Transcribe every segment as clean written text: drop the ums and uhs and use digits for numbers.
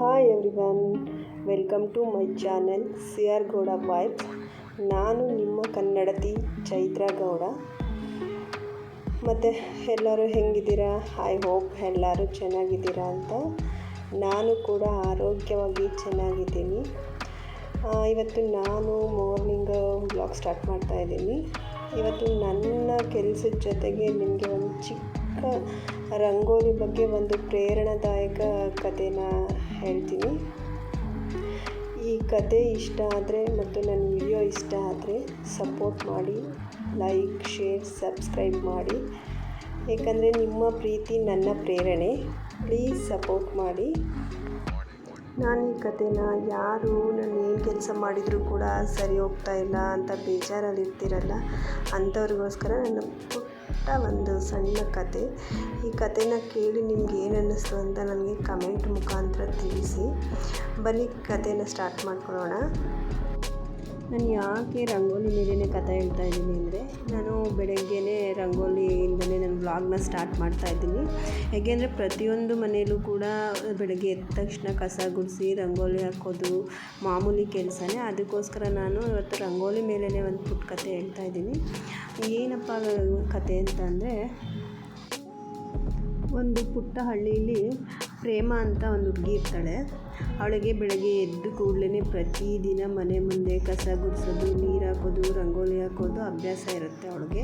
Hi everyone, welcome to my channel CR Gowda vibes. ನಾನು ನಿಮ್ಮ ಕನ್ನಡತಿ ಚೈತ್ರ ಗೌಡ. ಮತ್ತು ಎಲ್ಲರೂ ಹೆಂಗಿದ್ದೀರಾ? ಐ ಹೋಪ್ ಎಲ್ಲರೂ ಚೆನ್ನಾಗಿದ್ದೀರಾ ಅಂತ. ನಾನು ಕೂಡ ಆರೋಗ್ಯವಾಗಿ ಚೆನ್ನಾಗಿದ್ದೀನಿ. ಇವತ್ತು ನಾನು ಮಾರ್ನಿಂಗ್ ಬ್ಲಾಗ್ ಸ್ಟಾರ್ಟ್ ಮಾಡ್ತಾಯಿದ್ದೀನಿ. ಇವತ್ತು ನನ್ನ ಕೆಲಸದ ಜೊತೆಗೆ ನಿಮಗೆ ಒಂದು ಚಿಕ್ಕ ರಂಗೋಲಿ ಬಗ್ಗೆ ಒಂದು ಪ್ರೇರಣಾದಾಯಕ ಕಥೆನ ಹೇಳ್ತೀನಿ. ಈ ಕತೆ ಇಷ್ಟ ಆದರೆ ಮತ್ತು ನನ್ನ ವಿಡಿಯೋ ಇಷ್ಟ ಆದರೆ ಸಪೋರ್ಟ್ ಮಾಡಿ, ಲೈಕ್, ಶೇರ್, ಸಬ್ಸ್ಕ್ರೈಬ್ ಮಾಡಿ. ಏಕೆಂದರೆ ನಿಮ್ಮ ಪ್ರೀತಿ ನನ್ನ ಪ್ರೇರಣೆ. ಪ್ಲೀಸ್ ಸಪೋರ್ಟ್ ಮಾಡಿ. ನಾನು ಈ ಕಥೆನ ಯಾರು ನಾನು ಏನು ಕೆಲಸ ಮಾಡಿದರೂ ಕೂಡ ಸರಿ ಹೋಗ್ತಾ ಇಲ್ಲ ಅಂತ ಬೇಜಾರಲ್ಲಿರ್ತೀರಲ್ಲ, ಅಂಥವ್ರಿಗೋಸ್ಕರ ನನ್ನ ಪುಟ್ಟ ಒಂದು ಸಣ್ಣ ಕತೆ. ಈ ಕಥೆನ ಕೇಳಿ ನಿಮ್ಗೆ ಏನು ಅನ್ನಿಸ್ತು ಅಂತ ನನಗೆ ಕಮೆಂಟ್ ಮುಖಾಂತರ ತಿಳಿಸಿ. ಬನ್ನಿ ಕಥೆನ ಸ್ಟಾರ್ಟ್ ಮಾಡ್ಕೊಳ್ಳೋಣ. ನಾನು ಯಾಕೆ ರಂಗೋಲಿ ಮೇಲೇ ಕಥೆ ಹೇಳ್ತಾ ಇದ್ದೀನಿ ಅಂದರೆ, ನಾನು ಬೆಳಗ್ಗೆನೇ ರಂಗೋಲಿಯಿಂದಲೇ ನನ್ನ ವ್ಲಾಗ್ನ ಸ್ಟಾರ್ಟ್ ಮಾಡ್ತಾಯಿದ್ದೀನಿ. ಏಕೆಂದರೆ ಪ್ರತಿಯೊಂದು ಮನೆಯಲ್ಲೂ ಕೂಡ ಬೆಳಗ್ಗೆ ಎದ್ದ ತಕ್ಷಣ ಕಸ ಗುಡಿಸಿ ರಂಗೋಲಿ ಹಾಕೋದು ಮಾಮೂಲಿ ಕೆಲಸನೇ. ಅದಕ್ಕೋಸ್ಕರ ನಾನು ಇವತ್ತು ರಂಗೋಲಿ ಮೇಲೇ ಒಂದು ಪುಟ್ಟ ಕಥೆ ಹೇಳ್ತಾಯಿದ್ದೀನಿ. ಏನಪ್ಪ ಕಥೆ ಅಂತಂದರೆ, ಒಂದು ಪುಟ್ಟ ಹಳ್ಳಿಯಲ್ಲಿ ಪ್ರೇಮ ಅಂತ ಒಂದು ಹುಡುಗಿ ಇರ್ತಾಳೆ. ಅವಳಿಗೆ ಬೆಳಗ್ಗೆ ಎದ್ದು ಕೂಡಲೇ ಪ್ರತಿದಿನ ಮನೆ ಮುಂದೆ ಕಸ ಗುಡಿಸೋದು, ನೀರು ಹಾಕೋದು, ರಂಗೋಲಿ ಹಾಕೋದು ಅಭ್ಯಾಸ ಇರುತ್ತೆ ಅವಳಿಗೆ.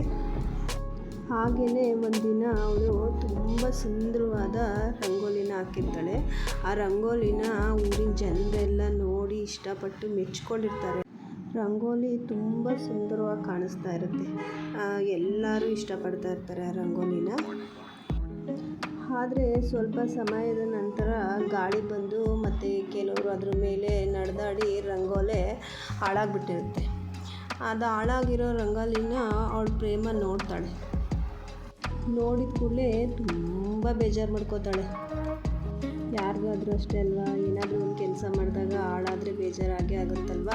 ಹಾಗೆಯೇ ಒಂದಿನ ಅವಳು ತುಂಬ ಸುಂದರವಾದ ರಂಗೋಲಿನ ಹಾಕಿರ್ತಾಳೆ. ಆ ರಂಗೋಲಿನ ಊರಿನ ಜನರೆಲ್ಲ ನೋಡಿ ಇಷ್ಟಪಟ್ಟು ಮೆಚ್ಕೊಂಡಿರ್ತಾರೆ. ರಂಗೋಲಿ ತುಂಬ ಸುಂದರವಾಗಿ ಕಾಣಿಸ್ತಾ ಇರುತ್ತೆ. ಎಲ್ಲರೂ ಇಷ್ಟಪಡ್ತಾ ಇರ್ತಾರೆ ಆ ರಂಗೋಲಿನ. ಆದರೆ ಸ್ವಲ್ಪ ಸಮಯದ ನಂತರ ಗಾಳಿ ಬಂದು ಮತ್ತು ಕೆಲವರು ಅದ್ರ ಮೇಲೆ ನಡೆದಾಡಿ ರಂಗೋಲಿ ಹಾಳಾಗಿಬಿಟ್ಟಿರುತ್ತೆ. ಅದು ಹಾಳಾಗಿರೋ ರಂಗೋಲಿನ ಅವಳ ಪ್ರೇಮ ನೋಡ್ತಾಳೆ. ನೋಡಿದ ಕೂಡಲೇ ತುಂಬ ಬೇಜಾರು ಮಾಡ್ಕೋತಾಳೆ. ಯಾರಿಗಾದ್ರೂ ಅಷ್ಟೇ ಅಲ್ವಾ, ಏನಾದರೂ ಒಂದು ಕೆಲಸ ಮಾಡಿದಾಗ ಹಾಳಾದರೆ ಬೇಜಾರಾಗೇ ಆಗುತ್ತಲ್ವ.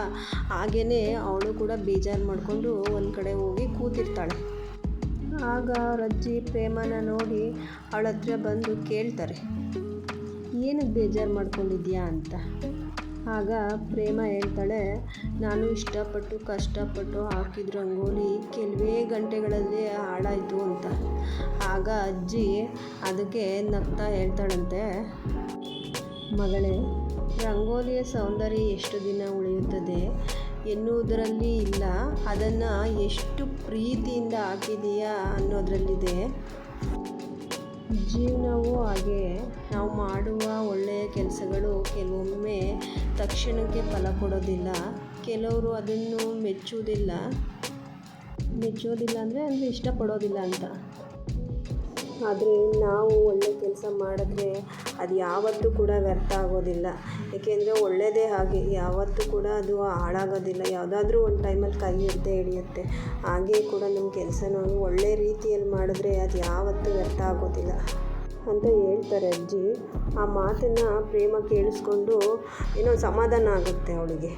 ಹಾಗೆಯೇ ಅವಳು ಕೂಡ ಬೇಜಾರು ಮಾಡಿಕೊಂಡು ಒಂದು ಕಡೆ ಹೋಗಿ ಕೂತಿರ್ತಾಳೆ. ಆಗ ಅವ್ರ ಅಜ್ಜಿ ಪ್ರೇಮನ ನೋಡಿ ಅವಳ ಹತ್ರ ಬಂದು ಕೇಳ್ತಾರೆ, ಏನಕ್ಕೆ ಬೇಜಾರು ಮಾಡ್ಕೊಂಡಿದ್ಯಾ ಅಂತ. ಆಗ ಪ್ರೇಮ ಹೇಳ್ತಾಳೆ, ನಾನು ಇಷ್ಟಪಟ್ಟು ಕಷ್ಟಪಟ್ಟು ಹಾಕಿದ ರಂಗೋಲಿ ಕೆಲವೇ ಗಂಟೆಗಳಲ್ಲಿ ಹಾಳಾಯಿತು ಅಂತ. ಆಗ ಅಜ್ಜಿ ಅದಕ್ಕೆ ನಗ್ತಾ ಹೇಳ್ತಾಳಂತೆ, ಮಗಳೇ, ರಂಗೋಲಿಯ ಸೌಂದರ್ಯ ಎಷ್ಟು ದಿನ ಉಳಿಯುತ್ತದೆ ಎನ್ನುವುದರಲ್ಲಿ ಇಲ್ಲ, ಅದನ್ನು ಎಷ್ಟು ಪ್ರೀತಿಯಿಂದ ಹಾಕಿದೀಯಾ ಅನ್ನೋದರಲ್ಲಿದೆ. ಜೀವನವೂ ಹಾಗೆ. ನಾವು ಮಾಡುವ ಒಳ್ಳೆಯ ಕೆಲಸಗಳು ಕೆಲವೊಮ್ಮೆ ತಕ್ಷಣಕ್ಕೆ ಫಲ ಕೊಡೋದಿಲ್ಲ. ಕೆಲವರು ಅದನ್ನು ಮೆಚ್ಚೋದಿಲ್ಲ ಅಂದರೆ ಇಷ್ಟಪಡೋದಿಲ್ಲ ಅಂತ. ಆದರೆ ನಾವು ಒಳ್ಳೆಯ ಕೆಲಸ ಮಾಡಿದ್ರೆ ಅದು ಯಾವತ್ತೂ ಕೂಡ ವ್ಯರ್ಥ ಆಗೋದಿಲ್ಲ. ಏಕೆಂದರೆ ಒಳ್ಳೆಯದೇ ಹಾಗೆ, ಯಾವತ್ತೂ ಕೂಡ ಅದು ಹಾಳಾಗೋದಿಲ್ಲ. ಯಾವುದಾದ್ರೂ ಒಂದು ಟೈಮಲ್ಲಿ ಕೈ ಹಿಡಿಯುತ್ತೆ. ಹಾಗೇ ಕೂಡ ನಮ್ಮ ಕೆಲಸನ ಒಳ್ಳೆಯ ರೀತಿಯಲ್ಲಿ ಮಾಡಿದ್ರೆ ಅದು ಯಾವತ್ತೂ ವ್ಯರ್ಥ ಆಗೋದಿಲ್ಲ ಅಂತ ಹೇಳ್ತಾರೆ ಅಜ್ಜಿ. ಆ ಮಾತನ್ನು ಪ್ರೇಮ ಕೇಳಿಸ್ಕೊಂಡು ಏನೋ ಸಮಾಧಾನ ಆಗುತ್ತೆ ಅವಳಿಗೆ.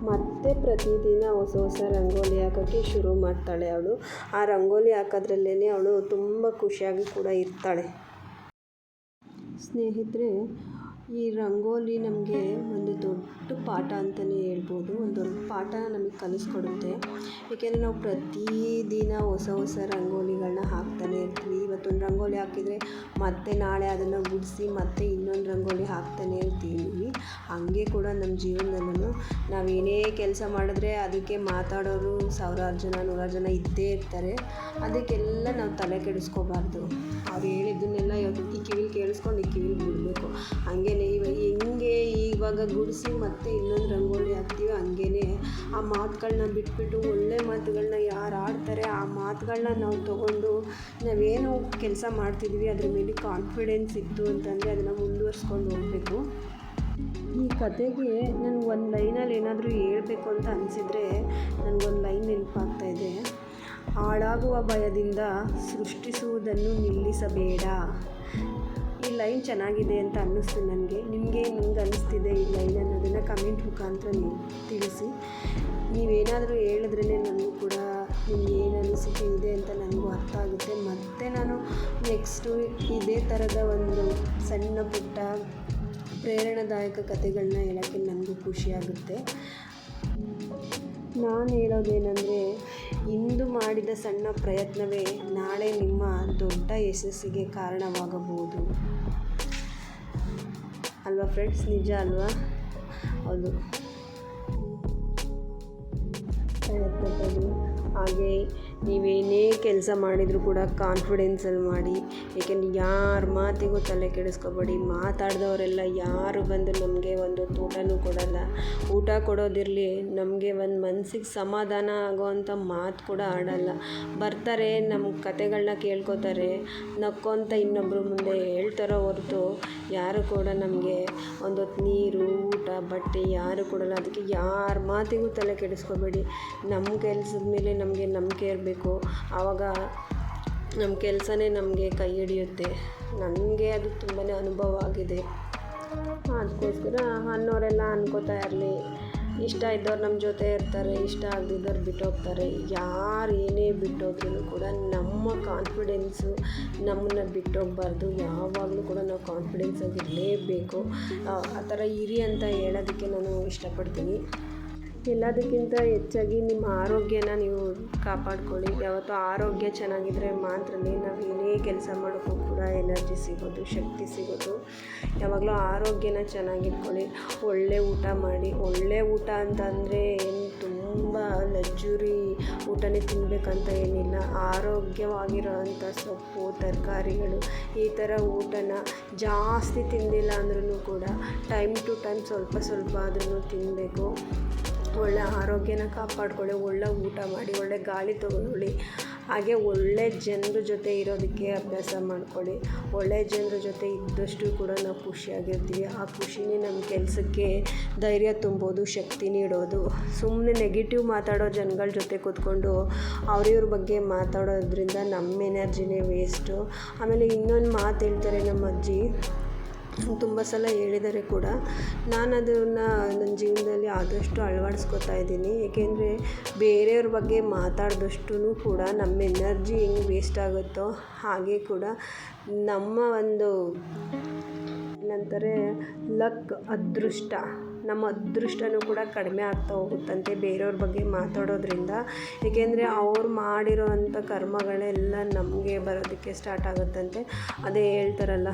ಮತ್ತೆ ಪ್ರತಿದಿನ ಹೊಸ ರಂಗೋಲಿ ಹಾಕೋಕ್ಕೆ ಶುರು ಮಾಡ್ತಾಳೆ ಅವಳು. ಆ ರಂಗೋಲಿ ಹಾಕೋದ್ರಲ್ಲೇ ಅವಳು ತುಂಬ ಖುಷಿಯಾಗಿ ಕೂಡ ಇರ್ತಾಳೆ. ಸ್ನೇಹಿತರೆ, ಈ ರಂಗೋಲಿ ನಮಗೆ ಒಂದು ದೊಡ್ಡ ಪಾಠ ಅಂತಲೇ ಹೇಳ್ಬೋದು. ಒಂದು ದೊಡ್ಡ ಪಾಠ ನಮಗೆ ಕಲಿಸ್ಕೊಡುತ್ತೆ. ಏಕೆಂದರೆ ನಾವು ಪ್ರತಿದಿನ ಹೊಸ ರಂಗೋಲಿಗಳನ್ನ ಹಾಕ್ತಾನೆ ಇರ್ತೀವಿ. ಇವತ್ತೊಂದು ರಂಗೋಲಿ ಹಾಕಿದರೆ ಮತ್ತೆ ನಾಳೆ ಅದನ್ನು ಗುಡಿಸಿ ಮತ್ತೆ ಇನ್ನೊಂದು ರಂಗೋಲಿ ಹಾಕ್ತಾನೆ ಇರ್ತೀವಿ. ಹಾಗೆ ಕೂಡ ನಮ್ಮ ಜೀವನದಲ್ಲೂ ನಾವೇನೇ ಕೆಲಸ ಮಾಡಿದ್ರೆ ಅದಕ್ಕೆ ಮಾತಾಡೋರು ಸಾವಿರಾರು ಜನ, ನೂರಾರು ಜನ ಇದ್ದೇ ಇರ್ತಾರೆ. ಅದಕ್ಕೆಲ್ಲ ನಾವು ತಲೆ ಕೆಡಿಸ್ಕೋಬಾರ್ದು. ಅವ್ರು ಹೇಳಿದ್ದನ್ನೆಲ್ಲ ಈ ಕಿವಿಲಿ ಕೇಳಿಸ್ಕೊಂಡು ಈ ಕಿವಿಲಿ ಬಿಡಬೇಕು. ಹಾಗೇ ಹೆಂಗೆ ಇವಾಗ ಗುಡಿಸಿ ಮತ್ತೆ ಇನ್ನೊಂದು ರಂಗೋಲಿ ಹಾಕ್ತೀವಿ, ಹಾಗೇ ಆ ಮಾತುಗಳನ್ನ ಬಿಟ್ಬಿಟ್ಟು ಒಳ್ಳೆ ಮಾತುಗಳನ್ನ ಯಾರು ಆಡ್ತಾರೆ ಆ ಮಾತುಗಳನ್ನ ನಾವು ತೊಗೊಂಡು ನಾವೇನು ಕೆಲಸ ಮಾಡ್ತಿದ್ವಿ ಅದ್ರ ಮೇಲೆ ಕಾನ್ಫಿಡೆನ್ಸ್ ಇತ್ತು ಅಂತಂದರೆ ಅದನ್ನು ಮುಂದುವರ್ಸ್ಕೊಂಡು ಹೋಗಬೇಕು. ಈ ಕತೆಗೆ ನನಗೆ ಒಂದು ಲೈನಲ್ಲಿ ಏನಾದರೂ ಹೇಳ್ಬೇಕು ಅಂತ ಅನಿಸಿದರೆ ನನಗೊಂದು ಲೈನ್ ನೆನಪಾಗ್ತಾಯಿದೆ. ಹಾಳಾಗುವ ಭಯದಿಂದ ಸೃಷ್ಟಿಸುವುದನ್ನು ನಿಲ್ಲಿಸಬೇಡ. ಈ ಲೈನ್ ಚೆನ್ನಾಗಿದೆ ಅಂತ ಅನ್ನಿಸ್ತು ನನಗೆ. ನಿಮಗೆ ಅನ್ನಿಸ್ತಿದೆ ಈ ಲೈನ್ ಅನ್ನೋದನ್ನು ಕಮೆಂಟ್ ಮುಖಾಂತರ ನೀವು ತಿಳಿಸಿ. ನೀವೇನಾದರೂ ಹೇಳಿದ್ರೇ ನನಗೂ ಕೂಡ ನಿಮ್ಗೆ ಏನು ಅನಿಸಿಕೆ ಇದೆ ಅಂತ ನನಗೂ ಅರ್ಥ ಆಗುತ್ತೆ. ಮತ್ತು ನಾನು ನೆಕ್ಸ್ಟು ಇದೇ ಥರದ ಒಂದು ಸಣ್ಣ ಪುಟ್ಟ ಪ್ರೇರಣಾದಾಯಕ ಕಥೆಗಳನ್ನ ಹೇಳೋಕ್ಕೆ ನನಗೂ ಖುಷಿಯಾಗುತ್ತೆ. ನಾನು ಹೇಳೋದೇನೆಂದರೆ, ಇಂದು ಮಾಡಿದ ಸಣ್ಣ ಪ್ರಯತ್ನವೇ ನಾಳೆ ನಿಮ್ಮ ದೊಡ್ಡ ಯಶಸ್ಸಿಗೆ ಕಾರಣವಾಗಬಹುದು ಅಲ್ವಾ ಫ್ರೆಂಡ್ಸ್? ನಿಜ ಅಲ್ವಾ? ಹೌದು, ಪ್ರಯತ್ನ ಪಡಿ. ಹಾಗೆ ನೀವೇನೇ ಕೆಲಸ ಮಾಡಿದರೂ ಕೂಡ ಕಾನ್ಫಿಡೆನ್ಸಲ್ಲಿ ಮಾಡಿ. ಏಕೆಂದರೆ ಯಾರ ಮಾತಿಗೂ ತಲೆ ಕೆಡಿಸ್ಕೋಬೇಡಿ. ಮಾತಾಡಿದವರೆಲ್ಲ ಯಾರು ಬಂದು ನಮಗೆ ಒಂದು ಊಟನೂ ಕೊಡಲ್ಲ. ಊಟ ಕೊಡೋದಿರಲಿ, ನಮಗೆ ಒಂದು ಮನಸ್ಸಿಗೆ ಸಮಾಧಾನ ಆಗೋವಂಥ ಮಾತು ಕೂಡ ಆಡಲ್ಲ. ಬರ್ತಾರೆ, ನಮ್ಮ ಕತೆಗಳನ್ನ ಕೇಳ್ಕೊತಾರೆ, ನಕ್ಕೊಂತ ಇನ್ನೊಬ್ಬರು ಮುಂದೆ ಹೇಳ್ತಾರೋ ಹೊರತು ಯಾರು ಕೂಡ ನಮಗೆ ಒಂದೊತ್ತು ನೀರು, ಊಟ, ಬಟ್ಟೆ ಯಾರು ಕೊಡಲ್ಲ. ಅದಕ್ಕೆ ಯಾರ ಮಾತಿಗೂ ತಲೆ ಕೆಡಿಸ್ಕೋಬೇಡಿ. ನಮ್ಮ ಕೆಲಸದ ಮೇಲೆ ನಮಗೆ ನಂಬಿಕೆ ಇರಬೇಕು. ಆವಾಗ ನಮ್ಮ ಕೆಲಸನೇ ನಮಗೆ ಕೈ ಹಿಡಿಯುತ್ತೆ. ನನಗೆ ಅದು ತುಂಬಾ ಅನುಭವ ಆಗಿದೆ. ಅದಕ್ಕೋಸ್ಕರ ಅನ್ನೋರೆಲ್ಲ ಅನ್ಕೋತಾ ಇರಲಿ. ಇಷ್ಟ ಇದ್ದವ್ರು ನಮ್ಮ ಜೊತೆ ಇರ್ತಾರೆ, ಇಷ್ಟ ಆಗದಿದ್ದವ್ರು ಬಿಟ್ಟೋಗ್ತಾರೆ. ಯಾರು ಏನೇ ಬಿಟ್ಟೋದ್ರೂ ಕೂಡ ನಮ್ಮ ಕಾನ್ಫಿಡೆನ್ಸು ನಮ್ಮನ್ನು ಬಿಟ್ಟೋಗಬಾರ್ದು. ಯಾವಾಗಲೂ ಕೂಡ ನಾವು ಕಾನ್ಫಿಡೆನ್ಸಾಗಿರಲೇಬೇಕು. ಆ ಥರ ಇರಿ ಅಂತ ಹೇಳೋದಕ್ಕೆ ನಾನು ಇಷ್ಟಪಡ್ತೀನಿ. ಎಲ್ಲದಕ್ಕಿಂತ ಹೆಚ್ಚಾಗಿ ನಿಮ್ಮ ಆರೋಗ್ಯನ ನೀವು ಕಾಪಾಡ್ಕೊಳ್ಳಿ. ಯಾವತ್ತೂ ಆರೋಗ್ಯ ಚೆನ್ನಾಗಿದ್ದರೆ ಮಾತ್ರನೇ ನಾವು ಏನೇ ಕೆಲಸ ಮಾಡೋಕ್ಕೂ ಕೂಡ ಎನರ್ಜಿ ಸಿಗೋದು, ಶಕ್ತಿ ಸಿಗೋದು. ಯಾವಾಗಲೂ ಆರೋಗ್ಯನ ಚೆನ್ನಾಗಿಟ್ಕೊಳ್ಳಿ. ಒಳ್ಳೆ ಊಟ ಮಾಡಿ. ಒಳ್ಳೆ ಊಟ ಅಂತಂದರೆ ಏನು ತುಂಬ ಲಗ್ಜುರಿ ಊಟನೇ ತಿನ್ನಬೇಕಂತ ಏನಿಲ್ಲ. ಆರೋಗ್ಯವಾಗಿರೋವಂಥ ಸೊಪ್ಪು, ತರಕಾರಿಗಳು, ಈ ಥರ ಊಟನ ಜಾಸ್ತಿ ತಿಂದಿಲ್ಲ ಅಂದ್ರೂ ಕೂಡ ಟೈಮ್ ಟು ಟೈಮ್ ಸ್ವಲ್ಪ ಆದ್ರೂ ತಿನ್ನಬೇಕು. ಒಳ್ಳೆ ಆರೋಗ್ಯನ ಕಾಪಾಡ್ಕೊಳ್ಳಿ. ಒಳ್ಳೆ ಊಟ ಮಾಡಿ, ಒಳ್ಳೆ ಗಾಳಿ ತಗೊಳ್ಳಿ. ಹಾಗೆ ಒಳ್ಳೆ ಜನರ ಜೊತೆ ಇರೋದಕ್ಕೆ ಅಭ್ಯಾಸ ಮಾಡ್ಕೊಳ್ಳಿ. ಒಳ್ಳೆ ಜನರ ಜೊತೆ ಇದ್ದಷ್ಟು ಕೂಡ ನಾವು ಖುಷಿಯಾಗಿರ್ತೀವಿ. ಆ ಖುಷಿನೇ ನಮ್ಮ ಕೆಲಸಕ್ಕೆ ಧೈರ್ಯ ತುಂಬೋದು, ಶಕ್ತಿ ನೀಡೋದು. ಸುಮ್ಮನೆ ನೆಗೆಟಿವ್ ಮಾತಾಡೋ ಜನಗಳ ಜೊತೆ ಕೂತ್ಕೊಂಡು ಅವ್ರಿವ್ರ ಬಗ್ಗೆ ಮಾತಾಡೋದ್ರಿಂದ ನಮ್ಮ ಎನರ್ಜಿನೇ ವೇಸ್ಟು. ಆಮೇಲೆ ಇನ್ನೊಂದು ಮಾತು ಹೇಳ್ತಾರೆ ನಮ್ಮ ಅಜ್ಜಿ, ತುಂಬ ಸಲ ಹೇಳಿದ್ದಾರೆ ಕೂಡ. ನಾನು ಅದನ್ನು ನನ್ನ ಜೀವನದಲ್ಲಿ ಆದಷ್ಟು ಅಳವಡಿಸ್ಕೊತಾ ಇದ್ದೀನಿ. ಏಕೆಂದರೆ ಬೇರೆಯವ್ರ ಬಗ್ಗೆ ಮಾತಾಡಿದಷ್ಟು ಕೂಡ ನಮ್ಮ ಎನರ್ಜಿ ಹೆಂಗೆ ವೇಸ್ಟ್ ಆಗುತ್ತೋ ಹಾಗೆ ಕೂಡ ನಮ್ಮ ಒಂದು ಏನಂತಾರೆ ಲಕ್, ಅದೃಷ್ಟ, ನಮ್ಮ ಅದೃಷ್ಟನೂ ಕೂಡ ಕಡಿಮೆ ಆಗ್ತಾ ಹೋಗುತ್ತಂತೆ ಬೇರೆಯವ್ರ ಬಗ್ಗೆ ಮಾತಾಡೋದ್ರಿಂದ. ಏಕೆಂದರೆ ಅವ್ರು ಮಾಡಿರೋ ಅಂಥ ಕರ್ಮಗಳೆಲ್ಲ ನಮಗೆ ಬರೋದಕ್ಕೆ ಸ್ಟಾರ್ಟ್ ಆಗುತ್ತಂತೆ. ಅದೇ ಹೇಳ್ತಾರಲ್ಲ,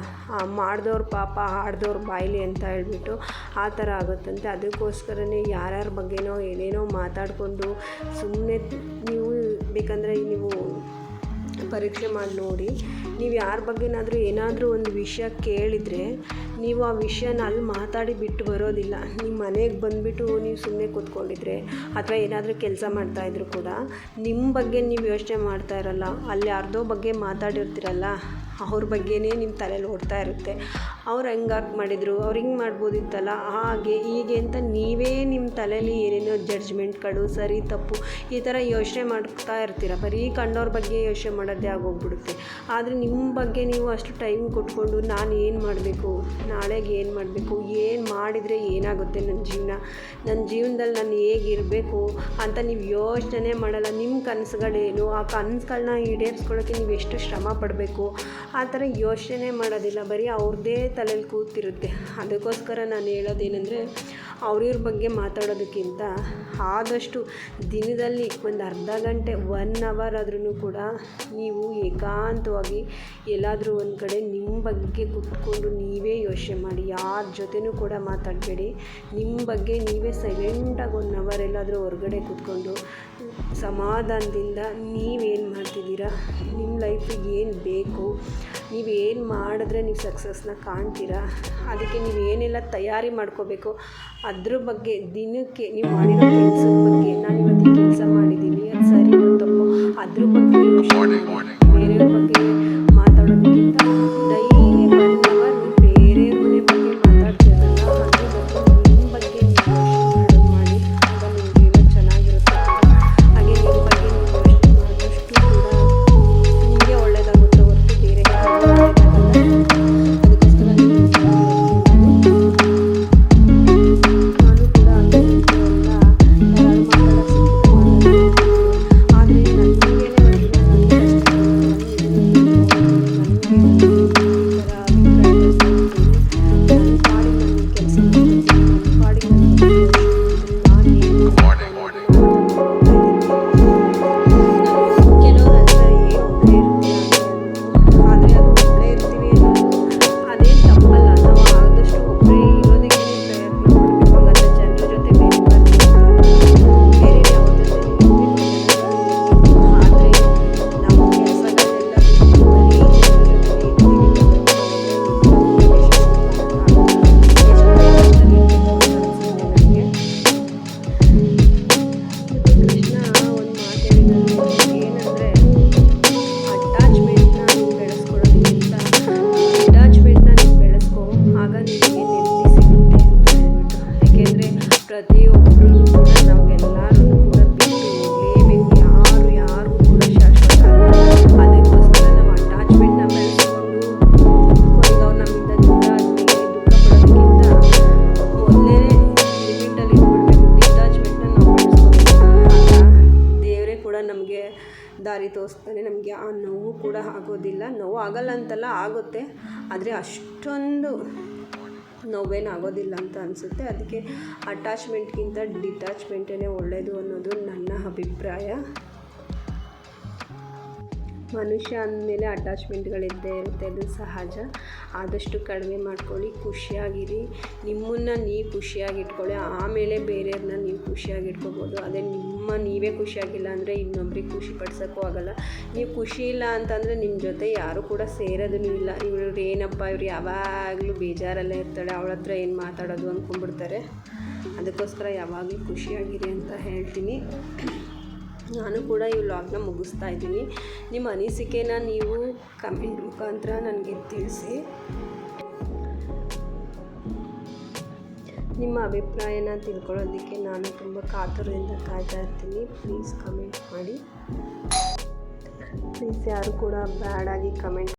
ಮಾಡಿದವ್ರ ಪಾಪ ಆಡ್ದವ್ರ ಬಾಯ್ಲಿ ಅಂತ ಹೇಳ್ಬಿಟ್ಟು ಆ ಥರ ಆಗುತ್ತಂತೆ. ಅದಕ್ಕೋಸ್ಕರನೇ ಯಾರ್ಯಾರ ಬಗ್ಗೆನೋ ಏನೇನೋ ಮಾತಾಡಿಕೊಂಡು ಸುಮ್ಮನೆ ನೀವು ಬೇಕಂದರೆ ನೀವು ಪರೀಕ್ಷೆ ಮಾಡಿ ನೋಡಿ. ನೀವು ಯಾರ ಬಗ್ಗೆನಾದರೂ ಏನಾದರೂ ಒಂದು ವಿಷಯ ಕೇಳಿದರೆ ನೀವು ಆ ವಿಷಯನ ಅಲ್ಲಿ ಮಾತಾಡಿ ಬಿಟ್ಟು ಬರೋದಿಲ್ಲ. ನಿಮ್ಮ ಮನೆಗೆ ಬಂದುಬಿಟ್ಟು ನೀವು ಸುಮ್ಮನೆ ಕೂತ್ಕೊಂಡಿದ್ರೆ ಅಥವಾ ಏನಾದರೂ ಕೆಲಸ ಮಾಡ್ತಾಯಿದ್ರು ಕೂಡ ನಿಮ್ಮ ಬಗ್ಗೆ ನೀವು ಯೋಚನೆ ಮಾಡ್ತಾ ಇರಲ್ಲ. ಅಲ್ಲಿ ಯಾರ್ದೋ ಬಗ್ಗೆ ಮಾತಾಡಿರ್ತೀರಲ್ಲ, ಅವ್ರ ಬಗ್ಗೆನೇ ನಿಮ್ಮ ತಲೆಯಲ್ಲಿ ಓಡ್ತಾ ಇರುತ್ತೆ. ಅವ್ರು ಹೆಂಗಾಕೆ ಮಾಡಿದರು, ಅವ್ರು ಹಿಂಗೆ ಮಾಡ್ಬೋದಿತ್ತಲ್ಲ, ಹಾಗೆ ಹೀಗೆ ಅಂತ ನೀವೇ ನಿಮ್ಮ ತಲೆಯಲ್ಲಿ ಏನೇನೋ ಜಡ್ಜ್ಮೆಂಟ್ಗಳು, ಸರಿ ತಪ್ಪು ಈ ಥರ ಯೋಚನೆ ಮಾಡ್ತಾ ಇರ್ತೀರ. ಬರೀ ಕಂಡವ್ರ ಬಗ್ಗೆ ಯೋಚನೆ ಮಾಡೋದೇ ಆಗೋಗ್ಬಿಡುತ್ತೆ. ಆದರೆ ನಿಮ್ಮ ಬಗ್ಗೆ ನೀವು ಅಷ್ಟು ಟೈಮ್ ಕೊಟ್ಕೊಂಡು ನಾನು ಏನು ಮಾಡಬೇಕು, ನಾಳೆಗೆ ಏನು ಮಾಡಬೇಕು, ಏನು ಮಾಡಿದರೆ ಏನಾಗುತ್ತೆ ನನ್ನ ಜೀವನದಲ್ಲಿ ನಾನು ಹೇಗಿರಬೇಕು ಅಂತ ನೀವು ಯೋಚನೆ ಮಾಡಲ್ಲ. ನಿಮ್ಮ ಕನಸುಗಳೇನು, ಆ ಕನಸುಗಳನ್ನ ಈಡೇರಿಸ್ಕೊಳ್ಳೋಕ್ಕೆ ನೀವು ಎಷ್ಟು ಶ್ರಮ ಪಡಬೇಕು ಆ ಥರ ಯೋಚನೆ ಮಾಡೋದಿಲ್ಲ. ಬರೀ ಅವ್ರದ್ದೇ ತಲೆಯಲ್ಲಿ ಕೂತಿರುತ್ತೆ. ಅದಕ್ಕೋಸ್ಕರ ನಾನು ಹೇಳೋದೇನೆಂದರೆ, ಅವ್ರಿವ್ರ ಬಗ್ಗೆ ಮಾತಾಡೋದಕ್ಕಿಂತ ಆದಷ್ಟು ದಿನದಲ್ಲಿ ಒಂದು ಅರ್ಧ ಗಂಟೆ 1 ಅವರ್ ಆದ್ರೂ ಕೂಡ ನೀವು ಏಕಾಂತವಾಗಿ ಎಲ್ಲಾದರೂ ಒಂದು ಕಡೆ ನಿಮ್ಮ ಬಗ್ಗೆ ಕೂತ್ಕೊಂಡು ನೀವೇ ಯೋಚನೆ ಮಾಡಿ. ಯಾರ ಜೊತೆನೂ ಕೂಡ ಮಾತಾಡಬೇಡಿ. ನಿಮ್ಮ ಬಗ್ಗೆ ನೀವೇ ಸೈಲೆಂಟಾಗಿ 1 ಅವರ್ ಎಲ್ಲಾದರೂ ಹೊರಗಡೆ ಕೂತ್ಕೊಂಡು ಸಮಾಧಾನದಿಂದ ನೀವೇನು ಮಾಡ್ತಿದ್ದೀರಾ, ನಿಮ್ಮ ಲೈಫಿಗೆ ಏನು ಬೇಕು, ನೀವೇನು ಮಾಡಿದ್ರೆ ನೀವು ಸಕ್ಸಸ್ನ ಕಾಣ್ತೀರಾ, ಅದಕ್ಕೆ ನೀವೇನೆಲ್ಲ ತಯಾರಿ ಮಾಡ್ಕೋಬೇಕು ಅದ್ರ ಬಗ್ಗೆ, ದಿನಕ್ಕೆ ನೀವು ಮಾಡಿರೋ ಕೆಲಸದ ಬಗ್ಗೆ, ನಾನು ಇವತ್ತು ಈ ಕೆಲಸ ಮಾಡಿದ್ದೀನಿ ಅದು ಸರಿ ತಪ್ಪು ಅದ್ರ ಬಗ್ಗೆ ಯೋಚನೆ ಮಾಡಿ. ಬೇರೆಯವ್ರ ಬಗ್ಗೆ ಮಾತಾಡೋದಕ್ಕಿಂತ ಡೈಲಿ 1 ಅವರ್ ಬೇರೆಯವ್ರ ಮನೆ ಬಗ್ಗೆ ಮಾತಾಡ್ತಿರಲ್ಲ, ಅದ್ರ ಬಗ್ಗೆ ನಿಮ್ಮ ಬಗ್ಗೆ ನೀವು ಯೋಚನೆ ಮಾಡಿ. ಆಗ ನಿಮ್ಮ ಜೀವನ ಚೆನ್ನಾಗಿರುತ್ತೆ. ಹಾಗೆ ನಿಮ್ಮ ಬಗ್ಗೆ ನೀವು ಯೋಚನೆ ಮಾಡಿದಷ್ಟು ಕೂಡ ನಿಮಗೆ ಒಳ್ಳೆಯದಾಗುತ್ತೆ ಹೊರತು ಬೇರೆ ಅದಕ್ಕೋಸ್ಕರ ನಾನು ಕೂಡ ಎಲ್ಲ ಯಾರು ಮಾತಾಡೋಕ್ಕೆ ಆದರೆ ನನಗೇನೆ ಪ್ರತಿಯೊಬ್ಬರೂ ಕೂಡ ನಾವೆಲ್ಲರೂ ಕೂಡ ಬಿಟ್ಟು ಹೋಗಲೇಬೇಕು. ಯಾರು ಕೂಡ ಶಾಶ್ವತ ಅಲ್ಲ. ಅದಕ್ಕೋಸ್ಕರ ನಮ್ಮ ಅಟ್ಯಾಚ್ಮೆಂಟ್ನ ಬೆಳೆಸ್ಕೊಂಡು ಕೊನೆಗೆ ಅವ್ರು ನಮ್ಮಿಂದ ದೂರ ಆದಮೇಲೆ ದುಃಖ ಪಡೋದಕ್ಕಿಂತ ಮೊದಲೇ ಲಿಮಿಟಲ್ಲಿ ಇಟ್ಬಿಡ್ಬೇಕು. ಡಿಟ್ಯಾಚ್ಮೆಂಟ್ನ ನಾವು ಬೆಳೆಸ್ಕೋಬೇಕು. ದೇವರೇ ಕೂಡ ನಮಗೆ ದಾರಿ ತೋರಿಸ್ತಾನೆ. ನಮಗೆ ಆ ನೋವು ಕೂಡ ಆಗೋದಿಲ್ಲ. ನೋವು ಆಗಲ್ಲ ಅಂತಲ್ಲ, ಆಗುತ್ತೆ, ಆದರೆ ಅಷ್ಟೊಂದು ನೋವೇನಾಗೋದಿಲ್ಲ ಅಂತ ಅನಿಸುತ್ತೆ. ಅದಕ್ಕೆ ಅಟ್ಯಾಚ್ಮೆಂಟ್ಗಿಂತ ಡಿಟ್ಯಾಚ್ಮೆಂಟೇ ಒಳ್ಳೆಯದು ಅನ್ನೋದು ನನ್ನ ಅಭಿಪ್ರಾಯ. ಮನುಷ್ಯ ಅಂದಮೇಲೆ ಅಟ್ಯಾಚ್ಮೆಂಟ್ಗಳಿದ್ದೇ ಇರುತ್ತೆ, ಅದು ಸಹಜ. ಆದಷ್ಟು ಕಡಿಮೆ ಮಾಡ್ಕೊಳ್ಳಿ, ಖುಷಿಯಾಗಿರಿ. ನಿಮ್ಮನ್ನು ನೀವು ಖುಷಿಯಾಗಿಟ್ಕೊಳ್ಳಿ, ಆಮೇಲೆ ಬೇರೆಯವ್ರನ್ನ ನೀವು ಖುಷಿಯಾಗಿಟ್ಕೋಬೋದು. ಅದೇ ನೀವೇ ಖುಷಿಯಾಗಿಲ್ಲ ಅಂದರೆ ಇನ್ನೊಬ್ರಿಗೆ ಖುಷಿ ಪಡ್ಸೋಕ್ಕೂ ಆಗೋಲ್ಲ. ನೀವು ಖುಷಿ ಇಲ್ಲ ಅಂತಂದರೆ ನಿಮ್ಮ ಜೊತೆ ಯಾರೂ ಕೂಡ ಸೇರೋದೂ ಇಲ್ಲ. ಇವ್ರು ಏನಪ್ಪ ಇವ್ರು ಯಾವಾಗಲೂ ಬೇಜಾರಲ್ಲೇ ಇರ್ತಾಳೆ, ಅವಳ ಹತ್ರ ಏನು ಮಾತಾಡೋದು ಅಂದ್ಕೊಂಡ್ಬಿಡ್ತಾರೆ. ಅದಕ್ಕೋಸ್ಕರ ಯಾವಾಗಲೂ ಖುಷಿಯಾಗಿರಿ ಅಂತ ಹೇಳ್ತೀನಿ. ನಾನು ಕೂಡ ಈ ವ್ಲಾಗ್ನ ಮುಗಿಸ್ತಾ ಇದ್ದೀನಿ. ನಿಮ್ಮ ಅನಿಸಿಕೆನ ನೀವು ಕಮೆಂಟ್ ಮುಖಾಂತರ ನನಗೆ ತಿಳಿಸಿ. ನಿಮ್ಮ ಅಭಿಪ್ರಾಯನ ತಿಳ್ಕೊಳ್ಳೋದಕ್ಕೆ ನಾನು ತುಂಬ ಕಾತುರದಿಂದ ಕಾಯ್ತಾ ಇರ್ತೀನಿ. ಪ್ಲೀಸ್ ಕಮೆಂಟ್ ಮಾಡಿ. ಪ್ಲೀಸ್ ಯಾರು ಕೂಡ ಬ್ಯಾಡಾಗಿ ಕಮೆಂಟ್